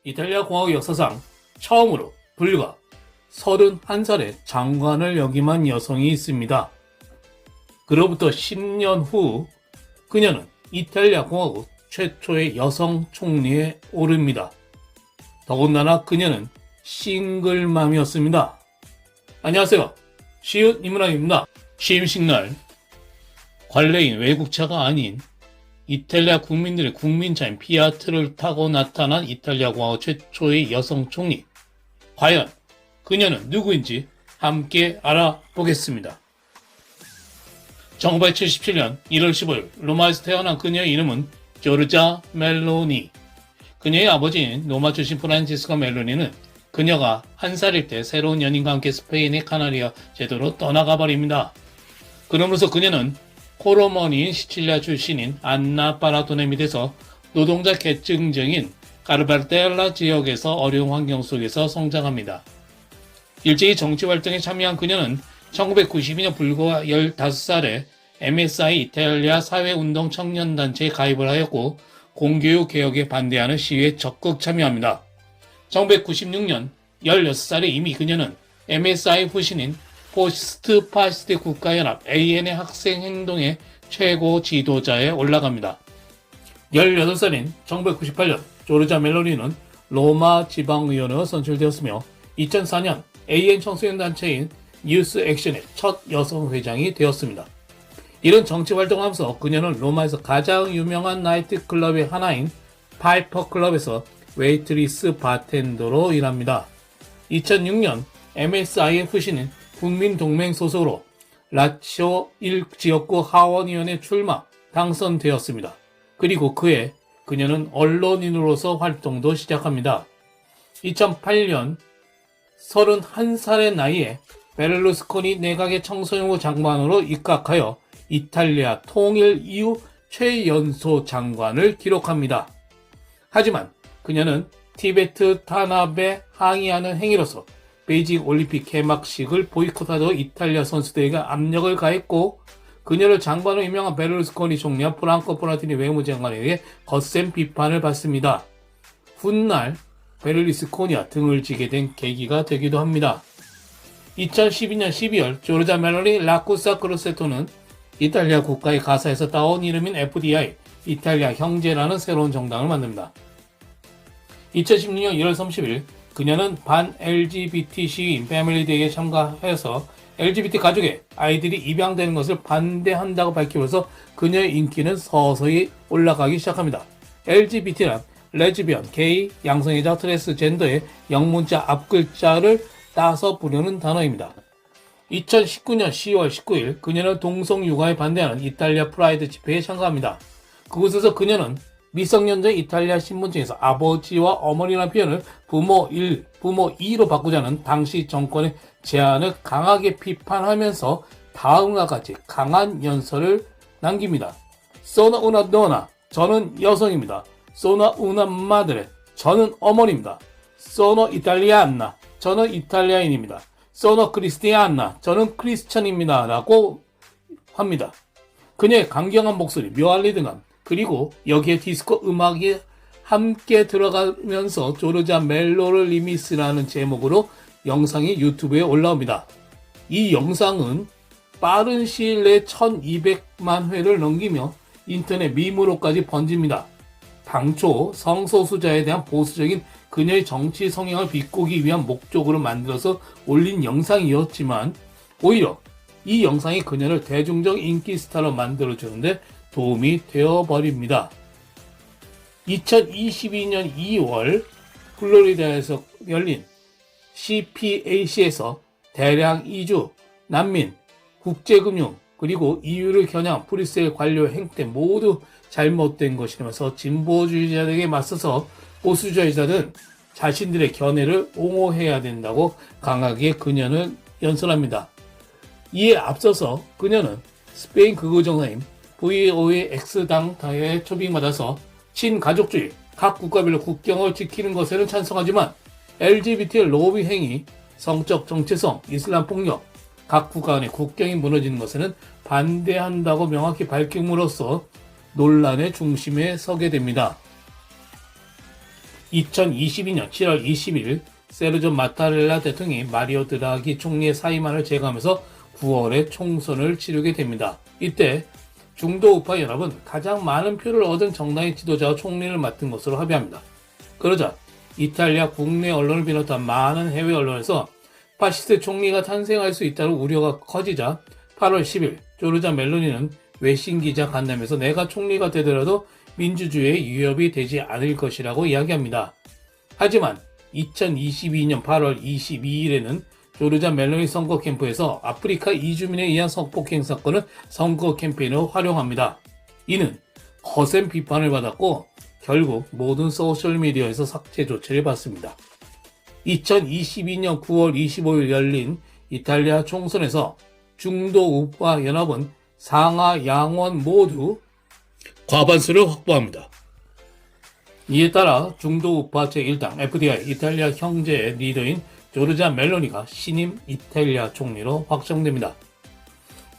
이탈리아 공화국 역사상 처음으로 불과 31살의 장관을 역임한 여성이 있습니다. 그로부터 10년 후 그녀는 이탈리아 공화국 최초의 여성 총리에 오릅니다. 더군다나 그녀는 싱글맘이었습니다. 안녕하세요. 시읒 이문학입니다. 취임식날 관례인 외국차가 아닌 이탈리아 국민들의 국민차인 피아트를 타고 나타난 이탈리아 공화국 최초의 여성 총리. 과연 그녀는 누구인지 함께 알아보겠습니다. 1977년 1월 15일 로마에서 태어난 그녀의 이름은 조르자 멜로니. 그녀의 아버지인 로마 출신 프란체스코 멜로니는 그녀가 한 살일 때 새로운 연인과 함께 스페인의 카나리아 제도로 떠나가 버립니다. 그러면서 그녀는 콜어머니인 시칠리아 출신인 안나 파라토네 밑에서 노동자 계층적인 까르바텔라 지역에서 어려운 환경 속에서 성장합니다. 일제히 정치활동에 참여한 그녀는 1992년 불과 15살에 MSI 이탈리아 사회운동 청년단체에 가입을 하였고 공교육 개혁에 반대하는 시위에 적극 참여합니다. 1996년 16살에 이미 그녀는 MSI 후신인 포스트 파시스트 국가연합 AN의 학생 행동의 최고 지도자에 올라갑니다. 18살인 1998년 조르자 멜로니는 로마 지방의원으로 선출되었으며 2004년 AN 청소년 단체인 뉴스 액션의 첫 여성 회장이 되었습니다. 이런 정치 활동을 하면서 그녀는 로마에서 가장 유명한 나이트클럽의 하나인 파이퍼 클럽에서 웨이트리스 바텐더로 일합니다. 2006년 MSI의 후신인 국민동맹 소속으로 라치오 1지역구 하원의원에 출마, 당선되었습니다. 그리고 그해 그녀는 언론인으로서 활동도 시작합니다. 2008년 31살의 나이에 베를루스코니 내각의 청소년부 장관으로 입각하여 이탈리아 통일 이후 최연소 장관을 기록합니다. 하지만 그녀는 티베트 탄압에 항의하는 행위로서 베이징 올림픽 개막식을 보이콧하도록 이탈리아 선수들에게 압력을 가했고 그녀를 장관으로 임명한 베를루스코니 총리와 프랑코 프라티니 외무장관에게 거센 비판을 받습니다. 훗날 베를루스코니와 등을 지게 된 계기가 되기도 합니다. 2012년 12월 조르자 멜로니 라쿠사 크루세토는 이탈리아 국가의 가사에서 따온 이름인 FDI, 이탈리아 형제라는 새로운 정당을 만듭니다. 2016년 1월 30일 그녀는 반 LGBT 시위인 패밀리데이에 참가해서 LGBT 가족의 아이들이 입양되는 것을 반대한다고 밝히면서 그녀의 인기는 서서히 올라가기 시작합니다. LGBT란 레즈비언, 게이, 양성애자, 트랜스젠더의 영문자 앞글자를 따서 부르는 단어입니다. 2019년 10월 19일 그녀는 동성육아에 반대하는 이탈리아 프라이드 집회에 참가합니다. 그곳에서 그녀는 미성년자 이탈리아 신분증에서 아버지와 어머니라는 표현을 부모 1, 부모 2로 바꾸자는 당시 정권의 제안을 강하게 비판하면서 다음과 같이 강한 연설을 남깁니다. Sono una donna, 저는 여성입니다. Sono una madre, 저는 어머니입니다. Sono italiana, 저는 이탈리아인입니다. Sono cristiana, 저는 크리스천입니다. 라고 합니다. 그녀의 강경한 목소리, 묘한 리듬감, 그리고 여기에 디스코 음악이 함께 들어가면서 조르자 멜로를 리미스라는 제목으로 영상이 유튜브에 올라옵니다. 이 영상은 빠른 시일 내에 1200만 회를 넘기며 인터넷 밈으로까지 번집니다. 당초 성소수자에 대한 보수적인 그녀의 정치 성향을 비꼬기 위한 목적으로 만들어서 올린 영상이었지만 오히려 이 영상이 그녀를 대중적 인기 스타로 만들어주는데 도움이 되어버립니다. 2022년 2월 플로리다에서 열린 CPAC에서 대량 이주, 난민, 국제금융, 그리고 EU를 겨냥한 브뤼셀 관료 행태 모두 잘못된 것이라면서 진보주의자들에게 맞서서 보수주의자들은 자신들의 견해를 옹호해야 된다고 강하게 그녀는 연설합니다. 이에 앞서서 그녀는 스페인 극우정당인 VO의 X당에 초빙받아서 친가족주의, 각 국가별로 국경을 지키는 것에는 찬성하지만 LGBT 로비 행위, 성적 정체성, 이슬람 폭력, 각 국가 간의 국경이 무너지는 것에는 반대한다고 명확히 밝힘으로써 논란의 중심에 서게 됩니다. 2022년 7월 20일 세르조 마타렐라 대통령이 마리오 드라기 총리의 사임안을 제거하면서 9월에 총선을 치르게 됩니다. 이때 중도 우파 연합은 가장 많은 표를 얻은 정당의 지도자와 총리를 맡은 것으로 합의합니다. 그러자 이탈리아 국내 언론을 비롯한 많은 해외 언론에서 파시스트 총리가 탄생할 수 있다는 우려가 커지자 8월 10일 조르자 멜로니는 외신 기자 간담회에서 내가 총리가 되더라도 민주주의에 위협이 되지 않을 것이라고 이야기합니다. 하지만 2022년 8월 22일에는 조르자 멜로니 선거 캠프에서 아프리카 이주민에 의한 성폭행 사건을 선거 캠페인으로 활용합니다. 이는 거센 비판을 받았고 결국 모든 소셜미디어에서 삭제 조치를 받습니다. 2022년 9월 25일 열린 이탈리아 총선에서 중도 우파 연합은 상하 양원 모두 과반수를 확보합니다. 이에 따라 중도 우파 제1당 FDI 이탈리아 형제의 리더인 조르자 멜로니가 신임 이탈리아 총리로 확정됩니다.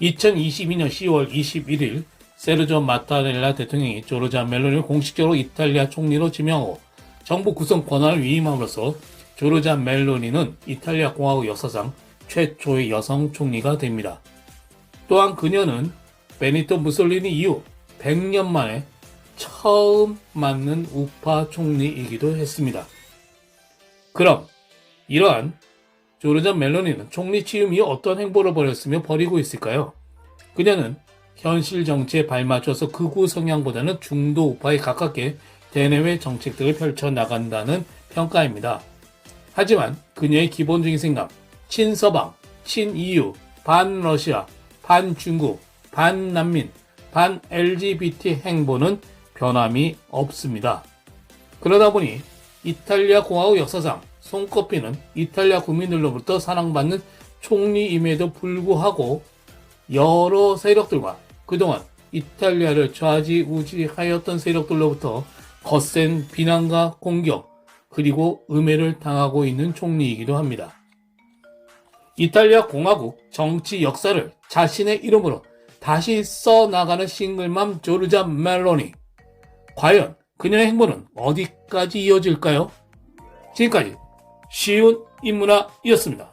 2022년 10월 21일 세르조 마타렐라 대통령이 조르자 멜로니를 공식적으로 이탈리아 총리로 지명하고 정부 구성 권한을 위임함으로써 조르자 멜로니는 이탈리아 공화국 역사상 최초의 여성 총리가 됩니다. 또한 그녀는 베니토 무솔리니 이후 100년 만에 처음 맡는 우파 총리이기도 했습니다. 그럼 이러한 조르자 멜로니는 총리 취임 이후 어떤 행보를 벌였으며 벌이고 있을까요? 그녀는 현실 정치에 발맞춰서 극우 성향보다는 중도 우파에 가깝게 대내외 정책들을 펼쳐나간다는 평가입니다. 하지만 그녀의 기본적인 생각, 친서방, 친EU, 반러시아, 반중국, 반난민, 반-LGBT 행보는 변함이 없습니다. 그러다 보니 이탈리아 공화국 역사상 손꼽히는 이탈리아 국민들로부터 사랑받는 총리임에도 불구하고 여러 세력들과 그동안 이탈리아를 좌지우지하였던 세력들로부터 거센 비난과 공격 그리고 음해를 당하고 있는 총리이기도 합니다. 이탈리아 공화국 정치 역사를 자신의 이름으로 다시 써나가는 싱글맘 조르자 멜로니. 과연 그녀의 행보는 어디까지 이어질까요? 지금까지 쉬운 인문화이었습니다.